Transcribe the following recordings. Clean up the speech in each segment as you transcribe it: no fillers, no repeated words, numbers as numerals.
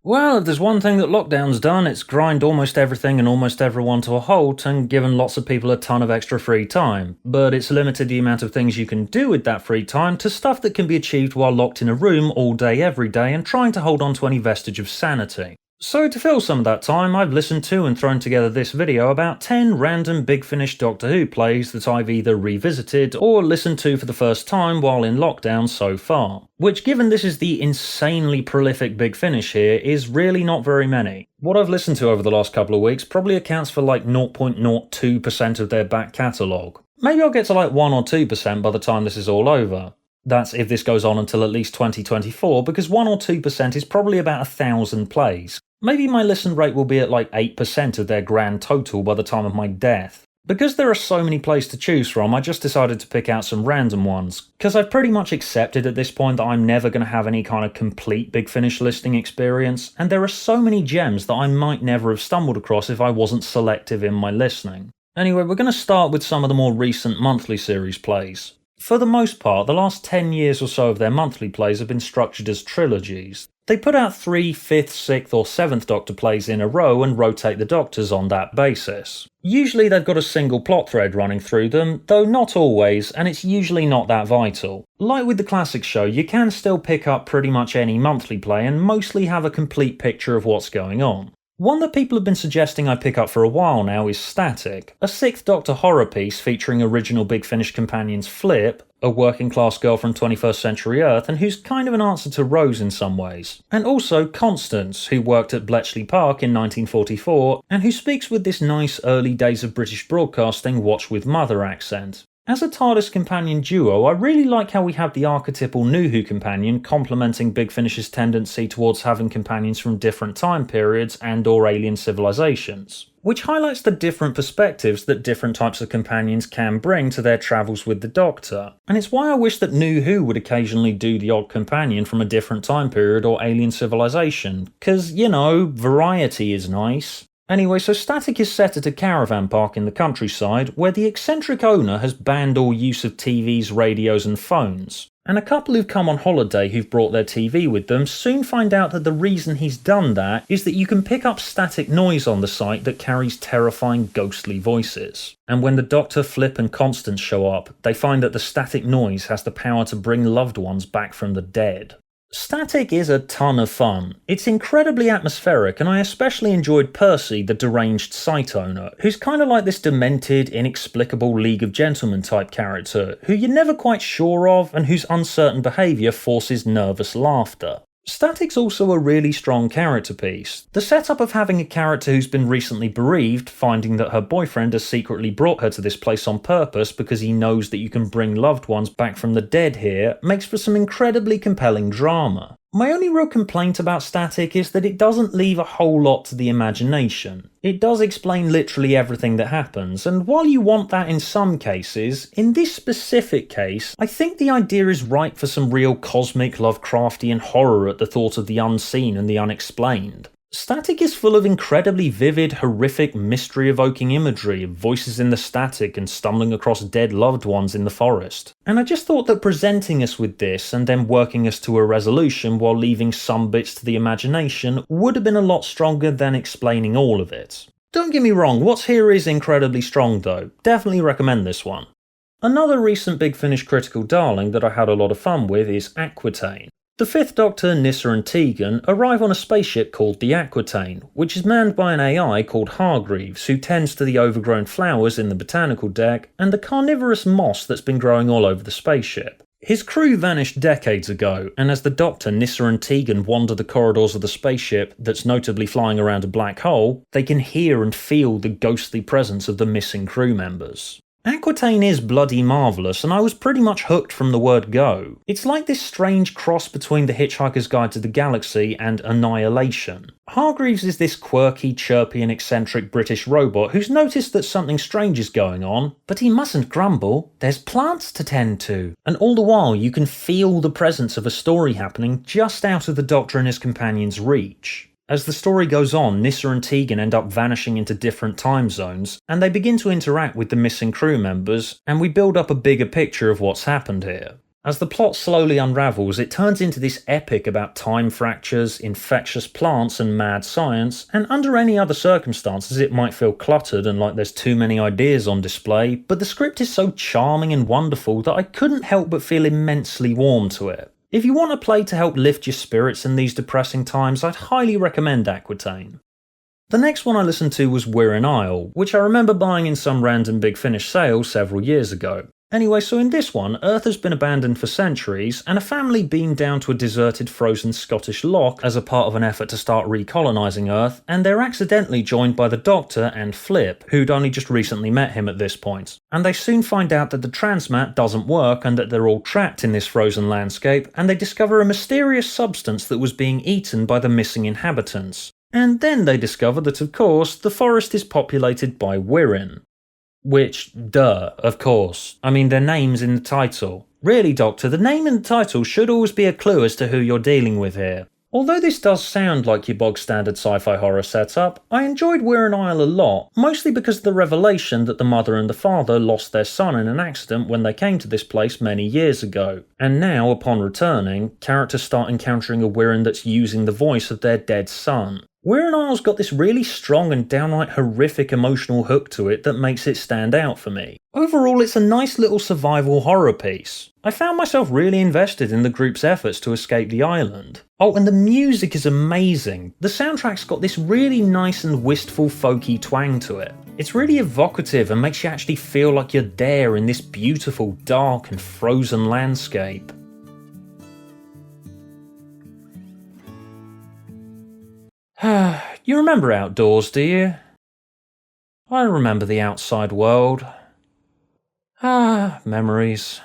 Well, if there's one thing that lockdown's done, it's grind almost everything and almost everyone to a halt and given lots of people a ton of extra free time. But it's limited the amount of things you can do with that free time to stuff that can be achieved while locked in a room all day every day and trying to hold on to any vestige of sanity. So to fill some of that time, I've listened to and thrown together this video about 10 random Big Finish Doctor Who plays that I've either revisited or listened to for the first time while in lockdown so far. Which, given this is the insanely prolific Big Finish here, is really not very many. What I've listened to over the last couple of weeks probably accounts for like 0.02% of their back catalogue. Maybe I'll get to like 1 or 2% by the time this is all over. That's if this goes on until at least 2024, because 1 or 2% is probably about 1,000 plays. Maybe my listen rate will be at like 8% of their grand total by the time of my death. Because there are so many plays to choose from, I just decided to pick out some random ones, because I've pretty much accepted at this point that I'm never going to have any kind of complete Big Finish listening experience, and there are so many gems that I might never have stumbled across if I wasn't selective in my listening. Anyway, we're going to start with some of the more recent monthly series plays. For the most part, the last 10 years or so of their monthly plays have been structured as trilogies. They put out 3, 5th, 6th or 7th Doctor plays in a row and rotate the Doctors on that basis. Usually they've got a single plot thread running through them, though not always, and it's usually not that vital. Like with the classic show, you can still pick up pretty much any monthly play and mostly have a complete picture of what's going on. One that people have been suggesting I pick up for a while now is Static, a 6th Doctor horror piece featuring original Big Finish companions Flip, a working class girl from 21st Century Earth and who's kind of an answer to Rose in some ways, and also Constance, who worked at Bletchley Park in 1944 and who speaks with this nice early days of British broadcasting watch with mother accent. As a TARDIS companion duo, I really like how we have the archetypal New Who companion complementing Big Finish's tendency towards having companions from different time periods and or alien civilizations, which highlights the different perspectives that different types of companions can bring to their travels with the Doctor. And it's why I wish that New Who would occasionally do the odd companion from a different time period or alien civilization, cause, you know, variety is nice. Anyway, so Static is set at a caravan park in the countryside where the eccentric owner has banned all use of TVs, radios and phones. And a couple who've come on holiday who've brought their TV with them soon find out that the reason he's done that is that you can pick up static noise on the site that carries terrifying ghostly voices. And when the Doctor, Flip and Constance show up, they find that the static noise has the power to bring loved ones back from the dead. Static is a ton of fun. It's incredibly atmospheric, and I especially enjoyed Percy, the deranged site owner, who's kind of like this demented, inexplicable League of Gentlemen type character, who you're never quite sure of and whose uncertain behaviour forces nervous laughter. Static's also a really strong character piece. The setup of having a character who's been recently bereaved, finding that her boyfriend has secretly brought her to this place on purpose because he knows that you can bring loved ones back from the dead here, makes for some incredibly compelling drama. My only real complaint about Static is that it doesn't leave a whole lot to the imagination. It does explain literally everything that happens, and while you want that in some cases, in this specific case, I think the idea is ripe for some real cosmic Lovecraftian horror at the thought of the unseen and the unexplained. Static is full of incredibly vivid, horrific, mystery-evoking imagery of voices in the static and stumbling across dead loved ones in the forest. And I just thought that presenting us with this and then working us to a resolution while leaving some bits to the imagination would have been a lot stronger than explaining all of it. Don't get me wrong, what's here is incredibly strong though. Definitely recommend this one. Another recent Big Finish critical darling that I had a lot of fun with is Aquitaine. The 5th Doctor, Nyssa and Tegan arrive on a spaceship called the Aquitaine, which is manned by an AI called Hargreaves, who tends to the overgrown flowers in the botanical deck and the carnivorous moss that's been growing all over the spaceship. His crew vanished decades ago, and as the Doctor, Nyssa and Tegan wander the corridors of the spaceship that's notably flying around a black hole, they can hear and feel the ghostly presence of the missing crew members. Aquitaine is bloody marvellous, and I was pretty much hooked from the word go. It's like this strange cross between The Hitchhiker's Guide to the Galaxy and Annihilation. Hargreaves is this quirky, chirpy and eccentric British robot who's noticed that something strange is going on, but he mustn't grumble, there's plants to tend to. And all the while you can feel the presence of a story happening just out of the Doctor and his companion's reach. As the story goes on, Nyssa and Tegan end up vanishing into different time zones, and they begin to interact with the missing crew members, and we build up a bigger picture of what's happened here. As the plot slowly unravels, it turns into this epic about time fractures, infectious plants and mad science, and under any other circumstances it might feel cluttered and like there's too many ideas on display, but the script is so charming and wonderful that I couldn't help but feel immensely warm to it. If you want a play to help lift your spirits in these depressing times, I'd highly recommend Aquitaine. The next one I listened to was Wirren Isle, which I remember buying in some random Big Finish sale several years ago. Anyway, so in this one, Earth has been abandoned for centuries, and a family beamed down to a deserted frozen Scottish loch as a part of an effort to start recolonising Earth, and they're accidentally joined by the Doctor and Flip, who'd only just recently met him at this point. And they soon find out that the transmat doesn't work and that they're all trapped in this frozen landscape, and they discover a mysterious substance that was being eaten by the missing inhabitants. And then they discover that, of course, the forest is populated by Wirren. Which, duh, of course. I mean, their name's in the title. Really, Doctor, the name in the title should always be a clue as to who you're dealing with here. Although this does sound like your bog standard sci-fi horror setup, I enjoyed Wirren Isle a lot, mostly because of the revelation that the mother and the father lost their son in an accident when they came to this place many years ago. And now, upon returning, characters start encountering a Wirren that's using the voice of their dead son. Wirren Isle's got this really strong and downright horrific emotional hook to it that makes it stand out for me. Overall, it's a nice little survival horror piece. I found myself really invested in the group's efforts to escape the island. Oh, and the music is amazing. The soundtrack's got this really nice and wistful folky twang to it. It's really evocative and makes you actually feel like you're there in this beautiful, dark and frozen landscape. You remember outdoors, do you? I remember the outside world. Memories.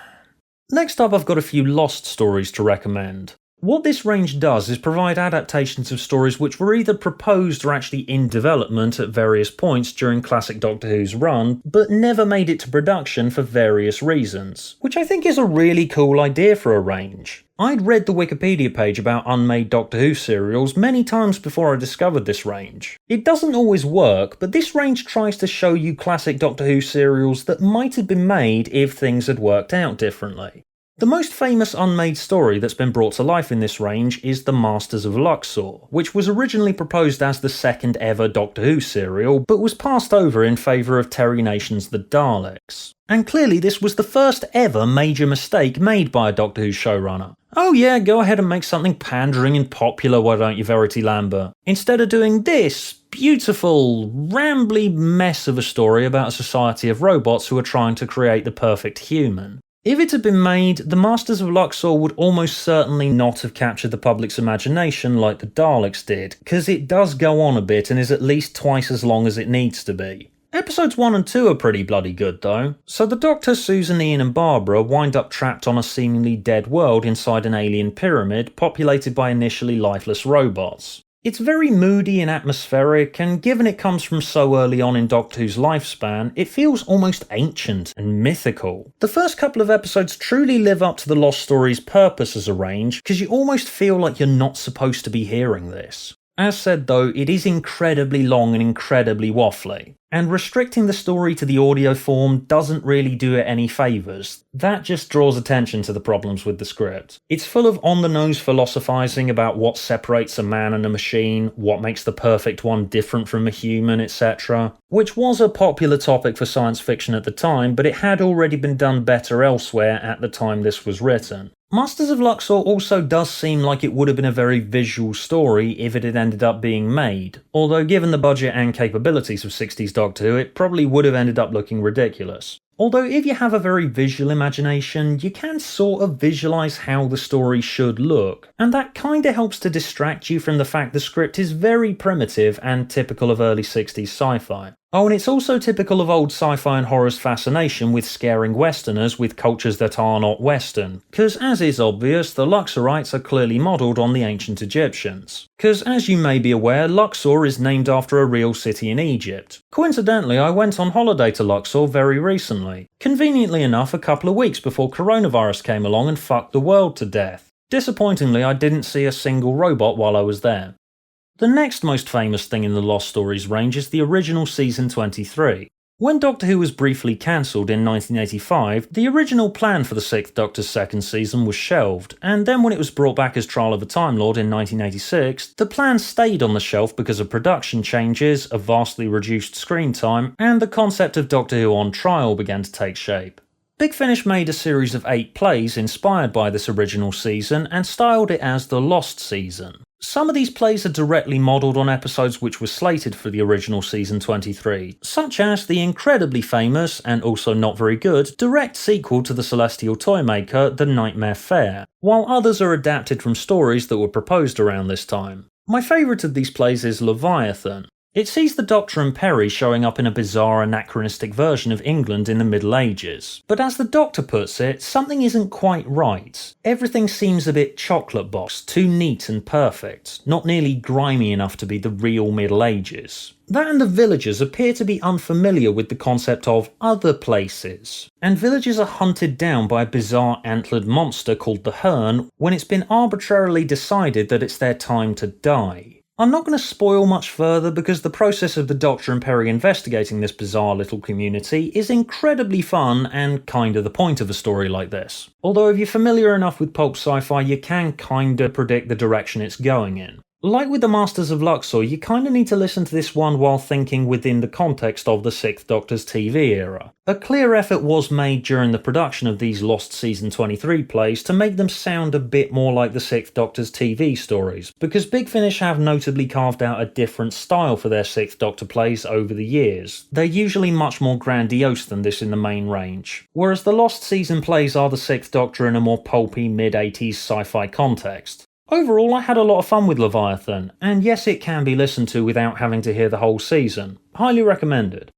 Next up, I've got a few lost stories to recommend. What this range does is provide adaptations of stories which were either proposed or actually in development at various points during classic Doctor Who's run, but never made it to production for various reasons, which I think is a really cool idea for a range. I'd read the Wikipedia page about unmade Doctor Who serials many times before I discovered this range. It doesn't always work, but this range tries to show you classic Doctor Who serials that might have been made if things had worked out differently. The most famous unmade story that's been brought to life in this range is The Masters of Luxor, which was originally proposed as the second ever Doctor Who serial, but was passed over in favour of Terry Nation's The Daleks. And clearly this was the first ever major mistake made by a Doctor Who showrunner. Oh yeah, go ahead and make something pandering and popular, why don't you, Verity Lambert? Instead of doing this beautiful, rambly mess of a story about a society of robots who are trying to create the perfect human. If it had been made, The Masters of Luxor would almost certainly not have captured the public's imagination like The Daleks did, because it does go on a bit and is at least twice as long as it needs to be. Episodes 1 and 2 are pretty bloody good though. So the Doctor, Susan, Ian and Barbara wind up trapped on a seemingly dead world inside an alien pyramid populated by initially lifeless robots. It's very moody and atmospheric, and given it comes from so early on in Doctor Who's lifespan, it feels almost ancient and mythical. The first couple of episodes truly live up to the Lost Story's purpose as a range, because you almost feel like you're not supposed to be hearing this. As said though, it is incredibly long and incredibly waffly, and restricting the story to the audio form doesn't really do it any favours. That just draws attention to the problems with the script. It's full of on-the-nose philosophising about what separates a man and a machine, what makes the perfect one different from a human, etc. Which was a popular topic for science fiction at the time, but it had already been done better elsewhere at the time this was written. Masters of Luxor also does seem like it would have been a very visual story if it had ended up being made, although given the budget and capabilities of 60s Doctor Who, it probably would have ended up looking ridiculous. Although if you have a very visual imagination, you can sort of visualise how the story should look, and that kinda helps to distract you from the fact the script is very primitive and typical of early 60s sci-fi. Oh, and it's also typical of old sci-fi and horror's fascination with scaring Westerners with cultures that are not Western, because as is obvious, the Luxorites are clearly modelled on the ancient Egyptians. Because as you may be aware, Luxor is named after a real city in Egypt. Coincidentally, I went on holiday to Luxor very recently. Conveniently enough, a couple of weeks before coronavirus came along and fucked the world to death. Disappointingly, I didn't see a single robot while I was there. The next most famous thing in the Lost Stories range is the original Season 23. When Doctor Who was briefly cancelled in 1985, the original plan for the Sixth Doctor's second season was shelved, and then when it was brought back as Trial of a Time Lord in 1986, the plan stayed on the shelf because of production changes, a vastly reduced screen time, and the concept of Doctor Who on trial began to take shape. Big Finish made a series of 8 plays inspired by this original season and styled it as the Lost Season. Some of these plays are directly modelled on episodes which were slated for the original season 23, such as the incredibly famous, and also not very good, direct sequel to the Celestial Toymaker, The Nightmare Fair, while others are adapted from stories that were proposed around this time. My favourite of these plays is Leviathan. It sees the Doctor and Peri showing up in a bizarre anachronistic version of England in the Middle Ages. But as the Doctor puts it, something isn't quite right. Everything seems a bit chocolate box, too neat and perfect, not nearly grimy enough to be the real Middle Ages. That and the villagers appear to be unfamiliar with the concept of other places, and villagers are hunted down by a bizarre antlered monster called the Hern when it's been arbitrarily decided that it's their time to die. I'm not going to spoil much further because the process of the Doctor and Peri investigating this bizarre little community is incredibly fun and kinda the point of a story like this. Although if you're familiar enough with pulp sci-fi, you can kinda predict the direction it's going in. Like with the Masters of Luxor, you kinda need to listen to this one while thinking within the context of the Sixth Doctor's TV era. A clear effort was made during the production of these Lost Season 23 plays to make them sound a bit more like the Sixth Doctor's TV stories, because Big Finish have notably carved out a different style for their Sixth Doctor plays over the years. They're usually much more grandiose than this in the main range, whereas the Lost Season plays are the Sixth Doctor in a more pulpy mid-80s sci-fi context. Overall, I had a lot of fun with Leviathan, and yes, it can be listened to without having to hear the whole season. Highly recommended.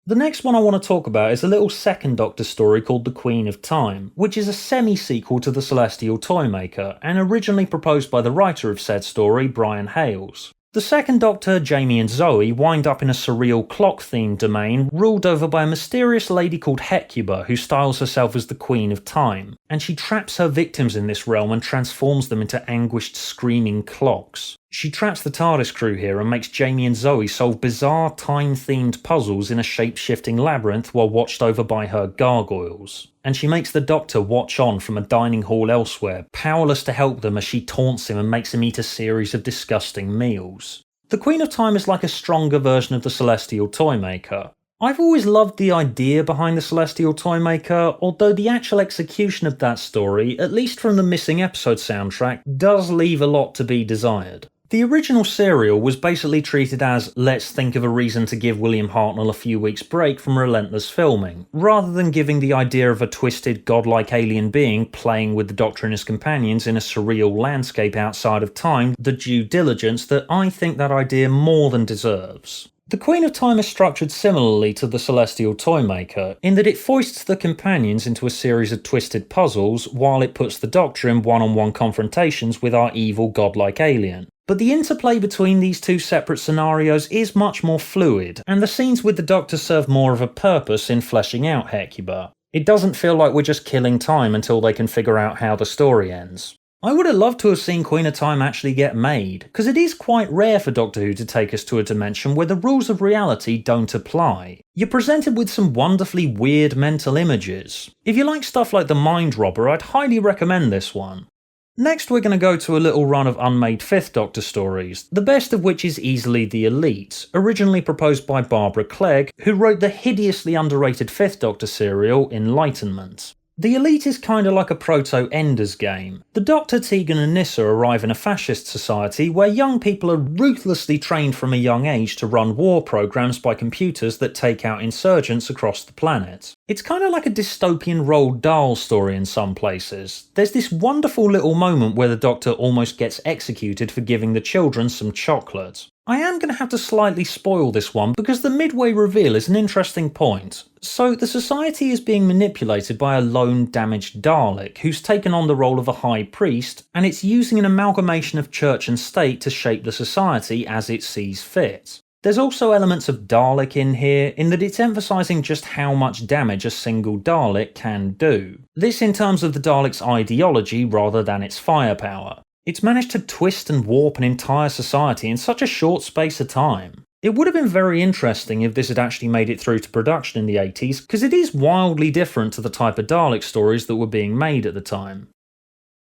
The next one I want to talk about is a little second Doctor story called The Queen of Time, which is a semi-sequel to The Celestial Toymaker, and originally proposed by the writer of said story, Brian Hales. The second Doctor, Jamie and Zoe, wind up in a surreal clock-themed domain ruled over by a mysterious lady called Hecuba who styles herself as the Queen of Time, and she traps her victims in this realm and transforms them into anguished screaming clocks. She traps the TARDIS crew here and makes Jamie and Zoe solve bizarre time-themed puzzles in a shape-shifting labyrinth while watched over by her gargoyles. And she makes the Doctor watch on from a dining hall elsewhere, powerless to help them as she taunts him and makes him eat a series of disgusting meals. The Queen of Time is like a stronger version of the Celestial Toymaker. I've always loved the idea behind the Celestial Toymaker, although the actual execution of that story, at least from the missing episode soundtrack, does leave a lot to be desired. The original serial was basically treated as, let's think of a reason to give William Hartnell a few weeks break from relentless filming, rather than giving the idea of a twisted, godlike alien being playing with the Doctor and his companions in a surreal landscape outside of time the due diligence that I think that idea more than deserves. The Queen of Time is structured similarly to the Celestial Toymaker, in that it foists the companions into a series of twisted puzzles while it puts the Doctor in one-on-one confrontations with our evil godlike alien. But the interplay between these two separate scenarios is much more fluid, and the scenes with the Doctor serve more of a purpose in fleshing out Hecuba. It doesn't feel like we're just killing time until they can figure out how the story ends. I would have loved to have seen Queen of Time actually get made, because it is quite rare for Doctor Who to take us to a dimension where the rules of reality don't apply. You're presented with some wonderfully weird mental images. If you like stuff like The Mind Robber, I'd highly recommend this one. Next we're going to go to a little run of unmade 5th Doctor stories, the best of which is easily The Elite, originally proposed by Barbara Clegg, who wrote the hideously underrated 5th Doctor serial Enlightenment. The Elite is kinda like a proto-Ender's Game. The Doctor, Tegan and Nyssa arrive in a fascist society where young people are ruthlessly trained from a young age to run war programs by computers that take out insurgents across the planet. It's kinda like a dystopian Roald Dahl story in some places. There's this wonderful little moment where the Doctor almost gets executed for giving the children some chocolate. I am going to have to slightly spoil this one because the midway reveal is an interesting point. So the society is being manipulated by a lone damaged Dalek who's taken on the role of a high priest, and it's using an amalgamation of church and state to shape the society as it sees fit. There's also elements of Dalek in here, in that it's emphasising just how much damage a single Dalek can do. This in terms of the Dalek's ideology rather than its firepower. It's managed to twist and warp an entire society in such a short space of time. It would have been very interesting if this had actually made it through to production in the 80s, because it is wildly different to the type of Dalek stories that were being made at the time.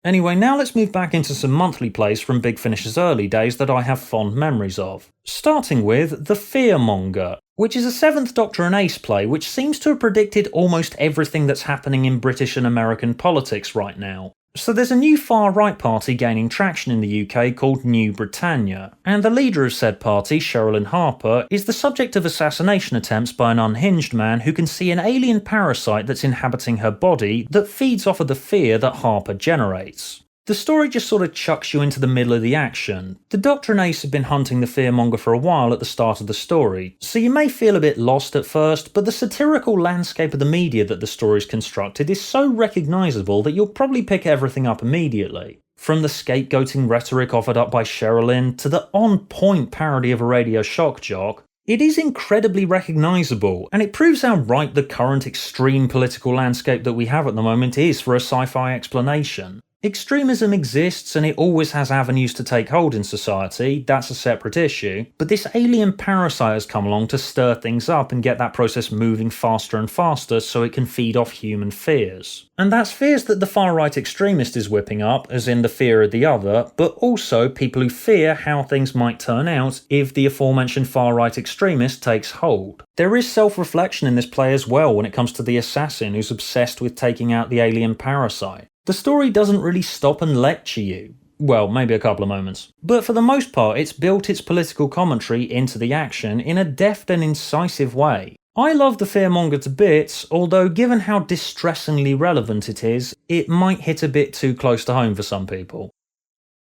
Anyway, now let's move back into some monthly plays from Big Finish's early days that I have fond memories of. Starting with The Fearmonger, which is a 7th Doctor and Ace play which seems to have predicted almost everything that's happening in British and American politics right now. So there's a new far-right party gaining traction in the UK called New Britannia, and the leader of said party, Sherilyn Harper, is the subject of assassination attempts by an unhinged man who can see an alien parasite that's inhabiting her body that feeds off of the fear that Harper generates. The story just sort of chucks you into the middle of the action. The Doctor and Ace have been hunting the Fearmonger for a while at the start of the story, so you may feel a bit lost at first, but the satirical landscape of the media that the story's constructed is so recognisable that you'll probably pick everything up immediately. From the scapegoating rhetoric offered up by Sherilyn to the on-point parody of a radio shock jock, it is incredibly recognisable, and it proves how right the current extreme political landscape that we have at the moment is for a sci-fi explanation. Extremism exists and it always has avenues to take hold in society, that's a separate issue, but this alien parasite has come along to stir things up and get that process moving faster and faster so it can feed off human fears. And that's fears that the far-right extremist is whipping up, as in the fear of the other, but also people who fear how things might turn out if the aforementioned far-right extremist takes hold. There is self-reflection in this play as well when it comes to the assassin who's obsessed with taking out the alien parasite. The story doesn't really stop and lecture you. Well, maybe a couple of moments. But for the most part, it's built its political commentary into the action in a deft and incisive way. I love The Fearmonger to bits, although given how distressingly relevant it is, it might hit a bit too close to home for some people.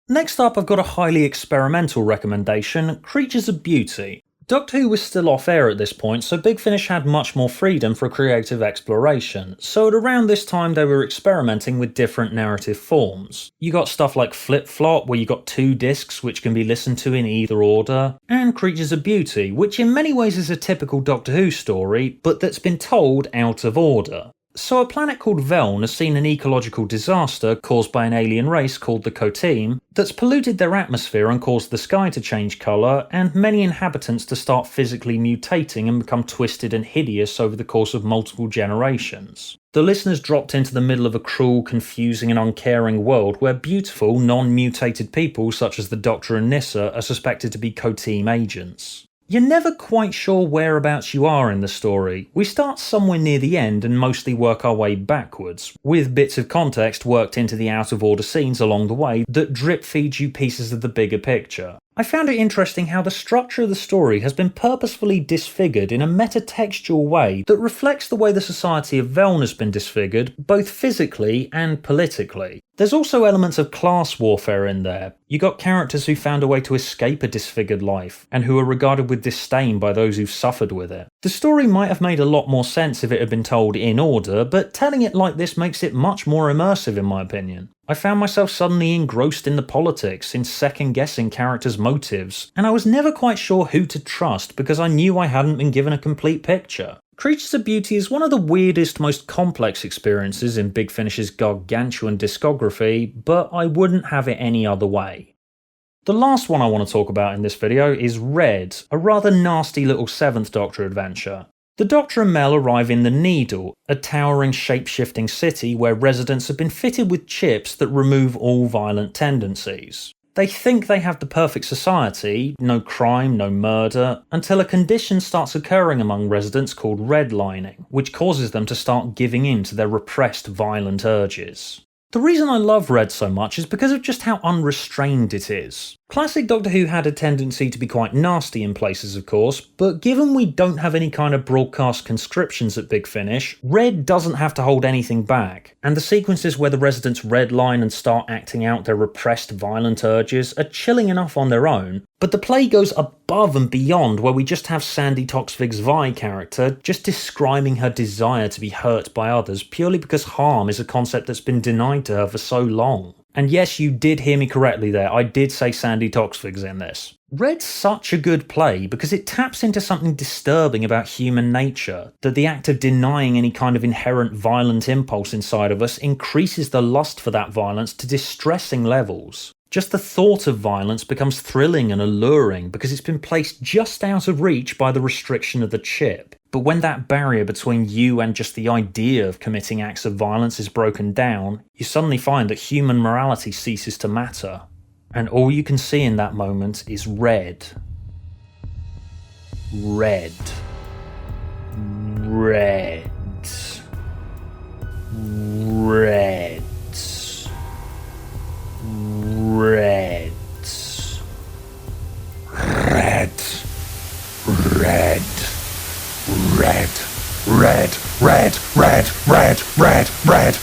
Next up, I've got a highly experimental recommendation, Creatures of Beauty. Doctor Who was still off air at this point, so Big Finish had much more freedom for creative exploration, so at around this time they were experimenting with different narrative forms. You got stuff like Flip Flop, where you got 2 discs which can be listened to in either order, and Creatures of Beauty, which in many ways is a typical Doctor Who story, but that's been told out of order. So a planet called Veln has seen an ecological disaster caused by an alien race called the Aquitaine that's polluted their atmosphere and caused the sky to change colour and many inhabitants to start physically mutating and become twisted and hideous over the course of multiple generations. The listeners dropped into the middle of a cruel, confusing and uncaring world where beautiful, non-mutated people such as the Doctor and Nyssa are suspected to be Aquitaine agents. You're never quite sure whereabouts you are in the story. We start somewhere near the end and mostly work our way backwards, with bits of context worked into the out-of-order scenes along the way that drip-feed you pieces of the bigger picture. I found it interesting how the structure of the story has been purposefully disfigured in a metatextual way that reflects the way the society of Veln has been disfigured, both physically and politically. There's also elements of class warfare in there. You got characters who found a way to escape a disfigured life, and who are regarded with disdain by those who've suffered with it. The story might have made a lot more sense if it had been told in order, but telling it like this makes it much more immersive in my opinion. I found myself suddenly engrossed in the politics, in second-guessing characters' motives, and I was never quite sure who to trust because I knew I hadn't been given a complete picture. Creatures of Beauty is one of the weirdest, most complex experiences in Big Finish's gargantuan discography, but I wouldn't have it any other way. The last one I want to talk about in this video is Red, a rather nasty little 7th Doctor adventure. The Doctor and Mel arrive in the Needle, a towering shape-shifting city where residents have been fitted with chips that remove all violent tendencies. They think they have the perfect society, no crime, no murder, until a condition starts occurring among residents called redlining, which causes them to start giving in to their repressed violent urges. The reason I love Red so much is because of just how unrestrained it is. Classic Doctor Who had a tendency to be quite nasty in places of course, but given we don't have any kind of broadcast conscriptions at Big Finish, Red doesn't have to hold anything back, and the sequences where the residents redline and start acting out their repressed violent urges are chilling enough on their own, but the play goes above and beyond where we just have Sandy Toksvig's Vi character just describing her desire to be hurt by others purely because harm is a concept that's been denied to her for so long. And yes, you did hear me correctly there, I did say Sandy Toksvig's in this. Red's such a good play because it taps into something disturbing about human nature, that the act of denying any kind of inherent violent impulse inside of us increases the lust for that violence to distressing levels. Just the thought of violence becomes thrilling and alluring because it's been placed just out of reach by the restriction of the chip. But when that barrier between you and just the idea of committing acts of violence is broken down, you suddenly find that human morality ceases to matter. And all you can see in that moment is red. Red. Red. Red. Red. Red. Red. Red. Red. Red. Red. Red. Red. Red.